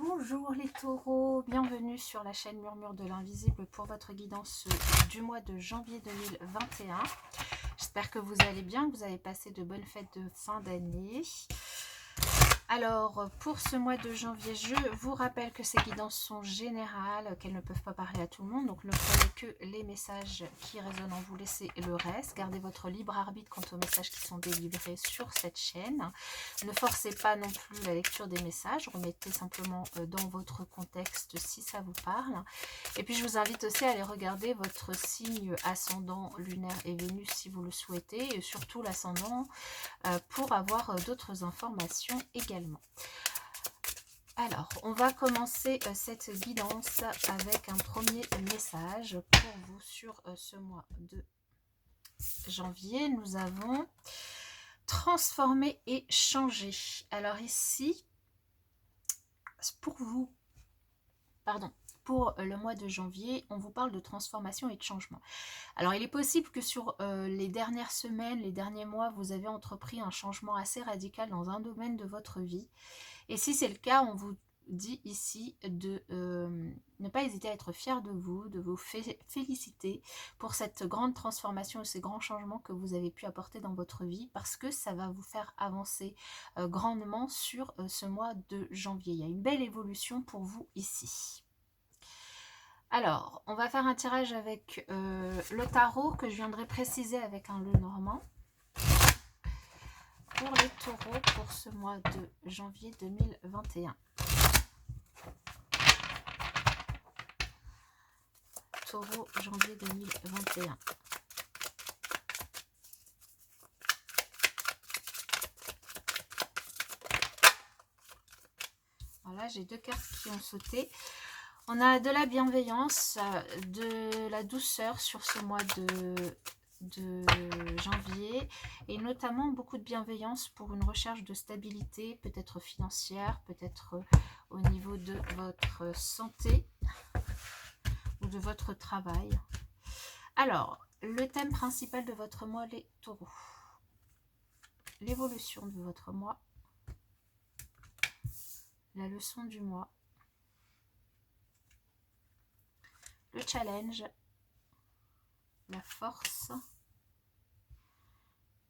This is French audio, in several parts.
Bonjour les taureaux, bienvenue sur la chaîne Murmure de l'Invisible pour votre guidance du mois de janvier 2021. J'espère que vous allez bien, que vous avez passé de bonnes fêtes de fin d'année. Alors, pour ce mois de janvier, je vous rappelle que ces guidances sont générales, qu'elles ne peuvent pas parler à tout le monde. Donc, ne prenez que les messages qui résonnent en vous, laissez le reste. Gardez votre libre arbitre quant aux messages qui sont délivrés sur cette chaîne. Ne forcez pas non plus la lecture des messages. Remettez simplement dans votre contexte si ça vous parle. Et puis, je vous invite aussi à aller regarder votre signe ascendant, lunaire et Vénus si vous le souhaitez. Et surtout l'ascendant pour avoir d'autres informations également. Alors, on va commencer cette guidance avec un premier message pour vous sur ce mois de janvier. Nous avons transformer et changer. Alors ici, pour vous, pour le mois de janvier, on vous parle de transformation et de changement. Alors, il est possible que sur les dernières semaines, les derniers mois, vous avez entrepris un changement assez radical dans un domaine de votre vie. Et si c'est le cas, on vous dit ici de ne pas hésiter à être fier de vous féliciter pour cette grande transformation et ces grands changements que vous avez pu apporter dans votre vie parce que ça va vous faire avancer grandement sur ce mois de janvier. Il y a une belle évolution pour vous ici. Alors, on va faire un tirage avec le tarot que je viendrai préciser avec un Lenormand pour les taureaux pour ce mois de janvier 2021. Taureau, janvier 2021. Voilà, j'ai deux cartes qui ont sauté. On a de la bienveillance, de la douceur sur ce mois de janvier et notamment beaucoup de bienveillance pour une recherche de stabilité, peut-être financière, peut-être au niveau de votre santé ou de votre travail. Alors, le thème principal de votre mois, les taureaux. L'évolution de votre mois. La leçon du mois. Le challenge. La force.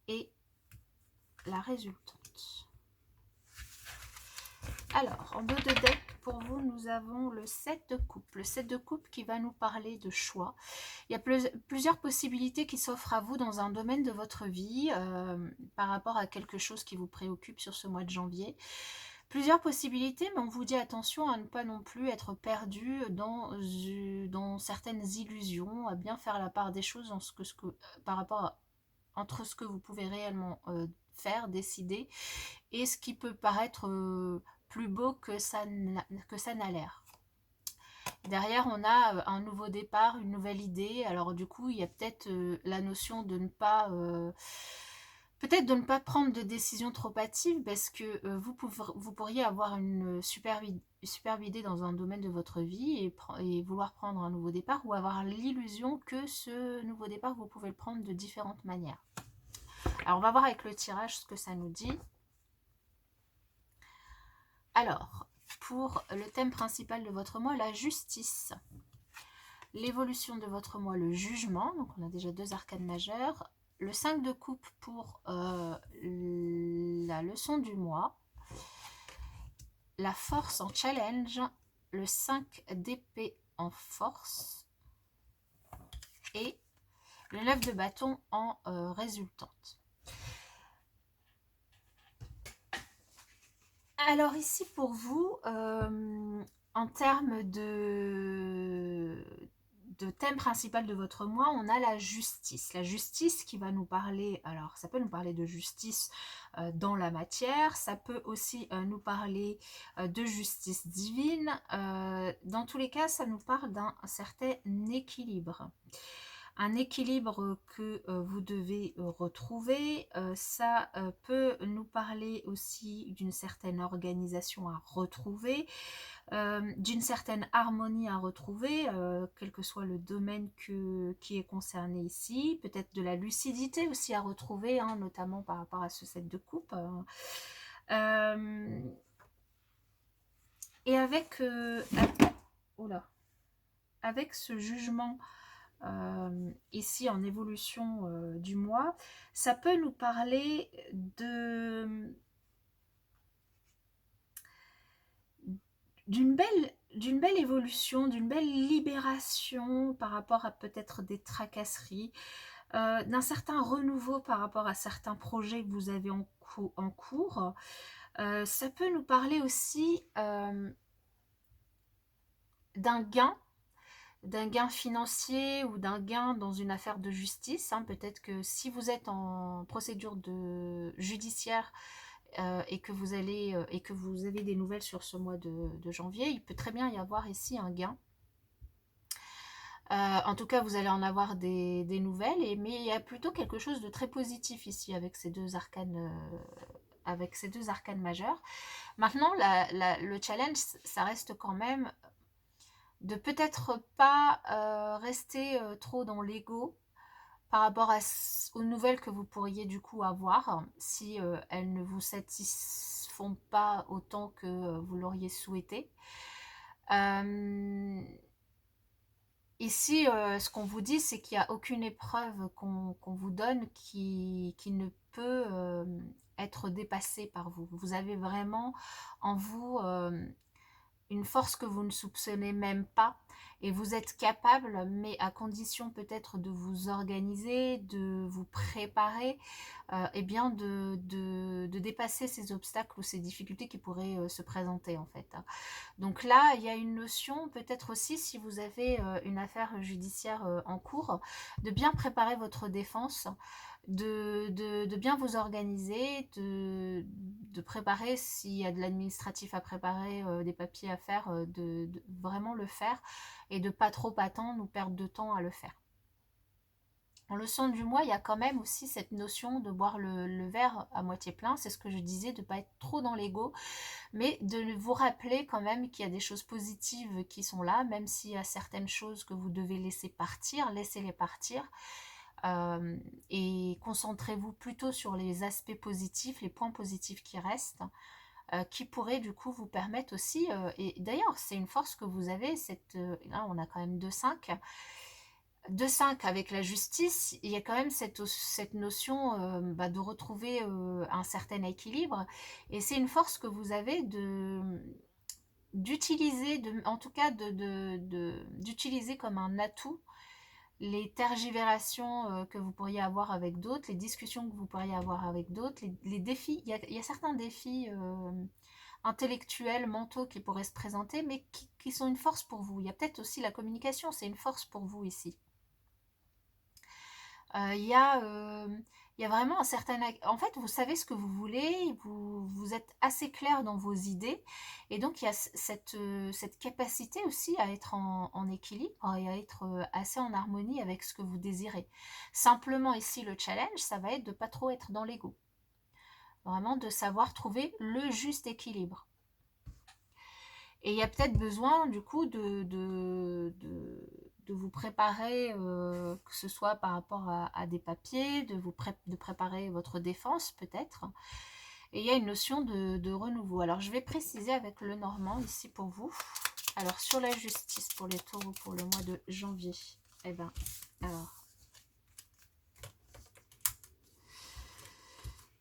Et la résultante. Alors, en dos de deck, pour vous, nous avons le 7 de coupe. Le 7 de coupe qui va nous parler de choix. Il y a plusieurs possibilités qui s'offrent à vous dans un domaine de votre vie par rapport à quelque chose qui vous préoccupe sur ce mois de janvier. Plusieurs possibilités, mais on vous dit attention à ne pas non plus être perdu dans certaines illusions, à bien faire la part des choses par rapport entre ce que vous pouvez réellement faire, décider, et ce qui peut paraître plus beau que ça n'a l'air. Derrière, on a un nouveau départ, une nouvelle idée. Alors du coup, il y a peut-être la notion de ne pas... peut-être de ne pas prendre de décision trop hâtive parce que vous pourriez avoir une superbe idée dans un domaine de votre vie et vouloir prendre un nouveau départ ou avoir l'illusion que ce nouveau départ, vous pouvez le prendre de différentes manières. Alors, on va voir avec le tirage ce que ça nous dit. Alors, pour le thème principal de votre mois, la justice. L'évolution de votre mois, le jugement. Donc, on a déjà deux arcanes majeures. Le 5 de coupe pour la leçon du mois. La force en challenge. Le 5 d'épée en force. Et le 9 de bâton en résultante. Alors ici pour vous, en termes de thème principal de votre mois, on a la justice. La justice qui va nous parler, alors ça peut nous parler de justice dans la matière, ça peut aussi nous parler de justice divine. Dans tous les cas, ça nous parle d'un certain équilibre. Un équilibre que vous devez retrouver. Ça peut nous parler aussi d'une certaine organisation à retrouver, d'une certaine harmonie à retrouver, quel que soit le domaine qui est concerné ici. Peut-être de la lucidité aussi à retrouver, hein, notamment par rapport à ce set de coupe. Et avec, oh là, avec ce jugement ici en évolution du mois, ça peut nous parler d'une belle évolution, d'une belle libération par rapport à peut-être des tracasseries, d'un certain renouveau par rapport à certains projets que vous avez en cours. Ça peut nous parler aussi d'un gain financier ou d'un gain dans une affaire de justice. Hein. Peut-être que si vous êtes en procédure judiciaire et que vous avez des nouvelles sur ce mois de janvier, il peut très bien y avoir ici un gain. En tout cas, vous allez en avoir des nouvelles, mais il y a plutôt quelque chose de très positif ici avec ces deux arcanes majeurs. Maintenant, le challenge, ça reste quand même de peut-être pas rester trop dans l'ego par rapport aux nouvelles que vous pourriez du coup avoir si elles ne vous satisfont pas autant que vous l'auriez souhaité. Ici, ce qu'on vous dit, c'est qu'il n'y a aucune épreuve qu'on vous donne qui ne peut être dépassée par vous. Vous avez vraiment en vous une force que vous ne soupçonnez même pas, et vous êtes capable, mais à condition peut-être de vous organiser, de vous préparer, et bien de dépasser ces obstacles ou ces difficultés qui pourraient se présenter en fait. Donc là, il y a une notion, peut-être aussi si vous avez une affaire judiciaire en cours, de bien préparer votre défense, de bien vous organiser, de préparer s'il y a de l'administratif à préparer, des papiers à faire, de vraiment le faire et de pas trop attendre ou perdre de temps à le faire. En leçon du mois, il y a quand même aussi cette notion de boire le verre à moitié plein, c'est ce que je disais, de ne pas être trop dans l'ego, mais de vous rappeler quand même qu'il y a des choses positives qui sont là, même s'il y a certaines choses que vous devez laisser partir, laissez-les partir. Et concentrez-vous plutôt sur les aspects positifs, les points positifs qui restent, qui pourraient du coup vous permettre aussi, et d'ailleurs c'est une force que vous avez, là on a quand même 2-5, 2-5 avec la justice, il y a quand même cette notion de retrouver un certain équilibre, et c'est une force que vous avez d'utiliser, en tout cas d'utiliser comme un atout les tergiversations que vous pourriez avoir avec d'autres, les discussions que vous pourriez avoir avec d'autres, les défis. Il y a certains défis intellectuels, mentaux qui pourraient se présenter, mais qui sont une force pour vous. Il y a peut-être aussi la communication, c'est une force pour vous ici. Il y a vraiment un certain... En fait, vous savez ce que vous voulez, vous êtes assez clair dans vos idées, et donc il y a cette capacité aussi à être en équilibre et à être assez en harmonie avec ce que vous désirez. Simplement ici, le challenge, ça va être de ne pas trop être dans l'ego. Vraiment de savoir trouver le juste équilibre. Et il y a peut-être besoin du coup de vous préparer, que ce soit par rapport à des papiers, de préparer votre défense peut-être. Et il y a une notion de renouveau. Alors je vais préciser avec le normand ici pour vous. Alors sur la justice pour les taureaux pour le mois de janvier. Eh bien, alors...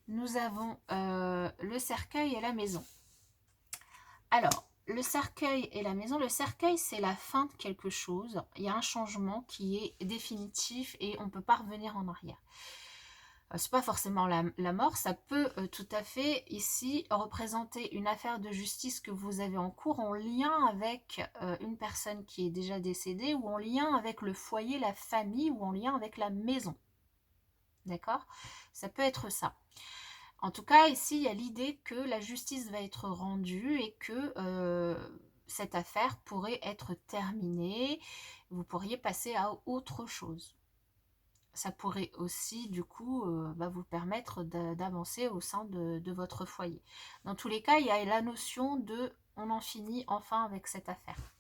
Nous avons le cercueil et la maison. Alors, le cercueil et la maison, le cercueil c'est la fin de quelque chose, il y a un changement qui est définitif et on ne peut pas revenir en arrière. C'est pas forcément la mort, ça peut tout à fait ici représenter une affaire de justice que vous avez en cours en lien avec une personne qui est déjà décédée, ou en lien avec le foyer, la famille, ou en lien avec la maison. D'accord? Ça peut être ça. En tout cas, ici, il y a l'idée que la justice va être rendue et que cette affaire pourrait être terminée. Vous pourriez passer à autre chose. Ça pourrait aussi, du coup, vous permettre d'avancer au sein de votre foyer. Dans tous les cas, il y a la notion de « on en finit enfin avec cette affaire ».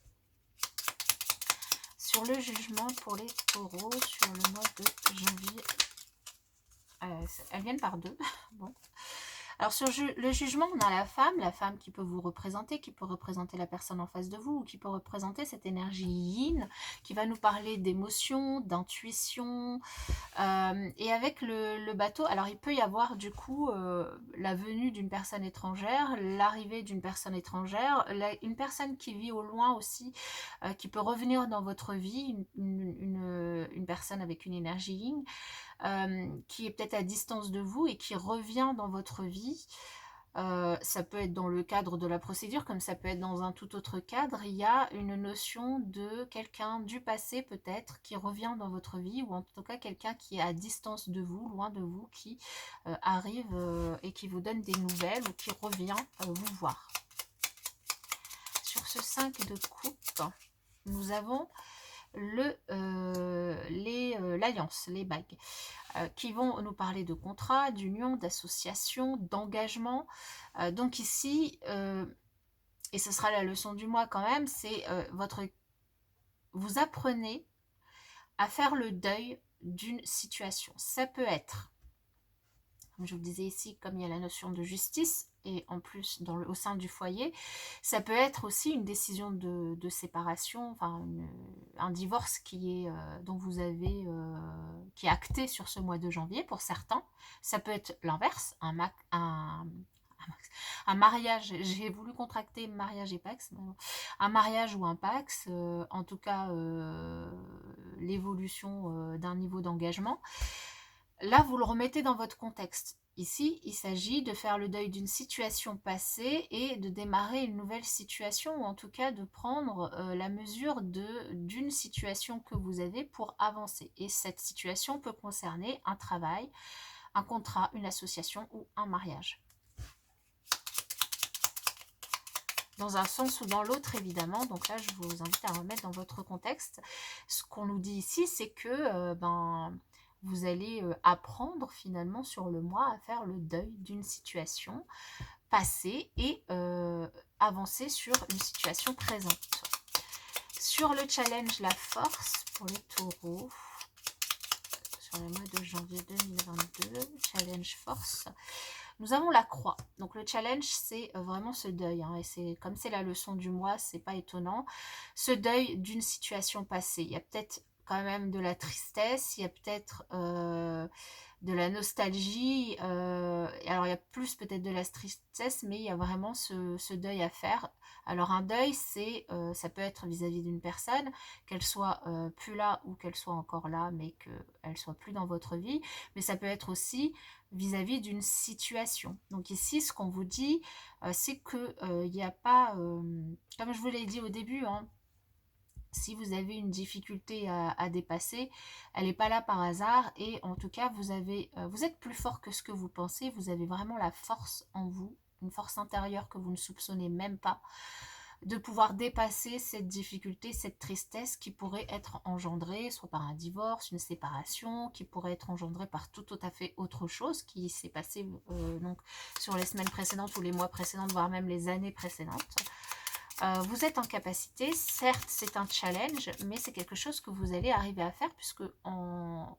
Sur le jugement pour les taureaux, sur le mois de janvier, elles viennent par deux. Bon. Alors sur le jugement, on a la femme qui peut vous représenter, qui peut représenter la personne en face de vous, ou qui peut représenter cette énergie yin, qui va nous parler d'émotion, d'intuition. Et avec le bateau, alors il peut y avoir du coup la venue d'une personne étrangère, l'arrivée d'une personne étrangère, une personne qui vit au loin aussi, qui peut revenir dans votre vie, une personne avec une énergie yin, qui est peut-être à distance de vous et qui revient dans votre vie. Ça peut être dans le cadre de la procédure, comme ça peut être dans un tout autre cadre. Il y a une notion de quelqu'un du passé peut-être qui revient dans votre vie, ou en tout cas quelqu'un qui est à distance de vous, loin de vous, qui arrive et qui vous donne des nouvelles ou qui revient vous voir. Sur ce 5 de coupe, nous avons l'alliance, les bagues, qui vont nous parler de contrat, d'union, d'association, d'engagement. Donc ici, et ce sera la leçon du mois quand même, c'est vous apprenez à faire le deuil d'une situation. Ça peut être, comme je vous disais ici, comme il y a la notion de justice, et en plus au sein du foyer, ça peut être aussi une décision de séparation, enfin un divorce qui est dont vous avez qui est acté sur ce mois de janvier pour certains. Ça peut être l'inverse, un mariage. J'ai voulu contracter mariage et pax, un mariage ou un pax, en tout cas l'évolution d'un niveau d'engagement. Là, vous le remettez dans votre contexte. Ici, il s'agit de faire le deuil d'une situation passée et de démarrer une nouvelle situation, ou en tout cas de prendre la mesure d'une situation que vous avez pour avancer. Et cette situation peut concerner un travail, un contrat, une association ou un mariage. Dans un sens ou dans l'autre, évidemment. Donc là, je vous invite à remettre dans votre contexte. Ce qu'on nous dit ici, c'est que vous allez apprendre finalement sur le mois à faire le deuil d'une situation passée et avancer sur une situation présente. Sur le challenge La Force pour les taureaux, sur le mois de janvier 2022, challenge Force, nous avons la croix. Donc le challenge, c'est vraiment ce deuil, hein, et c'est comme c'est la leçon du mois, c'est pas étonnant. Ce deuil d'une situation passée. Il y a peut-être quand même de la tristesse, il y a peut-être de la nostalgie. Alors il y a plus peut-être de la tristesse, mais il y a vraiment ce deuil à faire. Alors un deuil, ça peut être vis-à-vis d'une personne, qu'elle soit plus là ou qu'elle soit encore là, mais qu'elle soit plus dans votre vie. Mais ça peut être aussi vis-à-vis d'une situation. Donc ici, ce qu'on vous dit, c'est que il n'y a pas, comme je vous l'ai dit au début, hein, si vous avez une difficulté à dépasser, elle n'est pas là par hasard, et en tout cas, vous êtes plus fort que ce que vous pensez, vous avez vraiment la force en vous, une force intérieure que vous ne soupçonnez même pas, de pouvoir dépasser cette difficulté, cette tristesse qui pourrait être engendrée soit par un divorce, une séparation, qui pourrait être engendrée par tout à fait autre chose qui s'est passé donc sur les semaines précédentes ou les mois précédents, voire même les années précédentes. Vous êtes en capacité, certes c'est un challenge, mais c'est quelque chose que vous allez arriver à faire, puisque en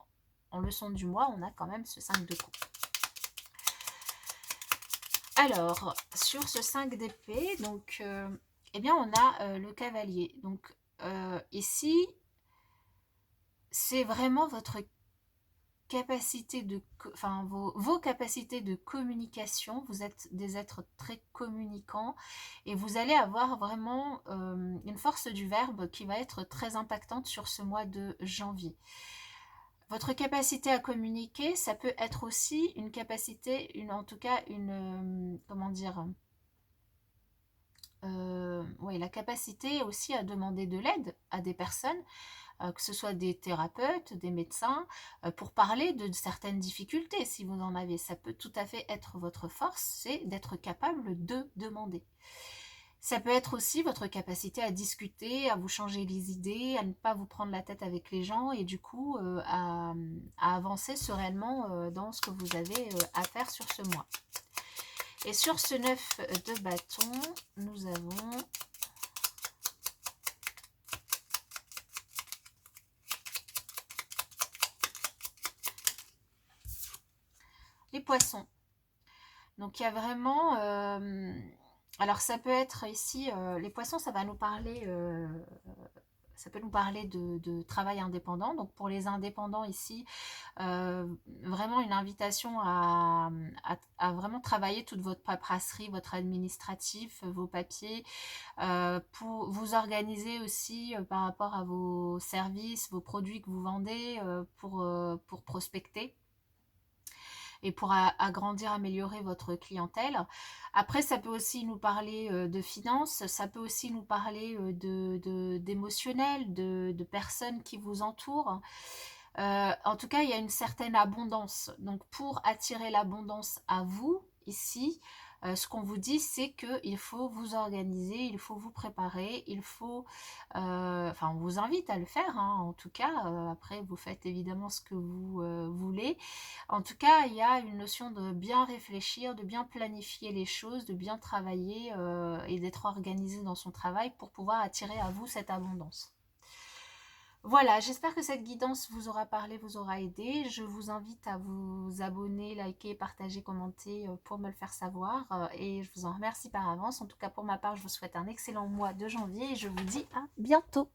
leçon du mois, on a quand même ce 5 de coupe. Alors, sur ce 5 d'épée, donc, eh bien, on a le cavalier. Donc, ici, c'est vraiment votre capacité vos capacités de communication. Vous êtes des êtres très communicants et vous allez avoir vraiment une force du verbe qui va être très impactante sur ce mois de janvier. Votre capacité à communiquer, ça peut être aussi une capacité, en tout cas comment dire, oui, la capacité aussi à demander de l'aide à des personnes, que ce soit des thérapeutes, des médecins, pour parler de certaines difficultés. Si vous en avez, ça peut tout à fait être votre force, c'est d'être capable de demander. Ça peut être aussi votre capacité à discuter, à vous changer les idées, à ne pas vous prendre la tête avec les gens, et du coup à avancer sereinement dans ce que vous avez à faire sur ce mois. Et sur ce 9 de bâton, nous avons les poissons. Donc il y a vraiment... alors ça peut être ici, les poissons, ça va nous parler... ça peut nous parler de travail indépendant. Donc pour les indépendants ici, vraiment une invitation à vraiment travailler toute votre paperasserie, votre administratif, vos papiers, pour vous organiser aussi par rapport à vos services, vos produits que vous vendez, pour prospecter et pour agrandir, améliorer votre clientèle. Après, ça peut aussi nous parler de finances, ça peut aussi nous parler d'émotionnel, de personnes qui vous entourent. En tout cas, il y a une certaine abondance. Donc, pour attirer l'abondance à vous, ici, ce qu'on vous dit, c'est qu'il faut vous organiser, il faut vous préparer, il faut... enfin, on vous invite à le faire, hein, en tout cas. Après, vous faites évidemment ce que vous voulez. En tout cas, il y a une notion de bien réfléchir, de bien planifier les choses, de bien travailler et d'être organisé dans son travail pour pouvoir attirer à vous cette abondance. Voilà, j'espère que cette guidance vous aura parlé, vous aura aidé. Je vous invite à vous abonner, liker, partager, commenter pour me le faire savoir. Et je vous en remercie par avance. En tout cas, pour ma part, je vous souhaite un excellent mois de janvier et je vous dis à bientôt.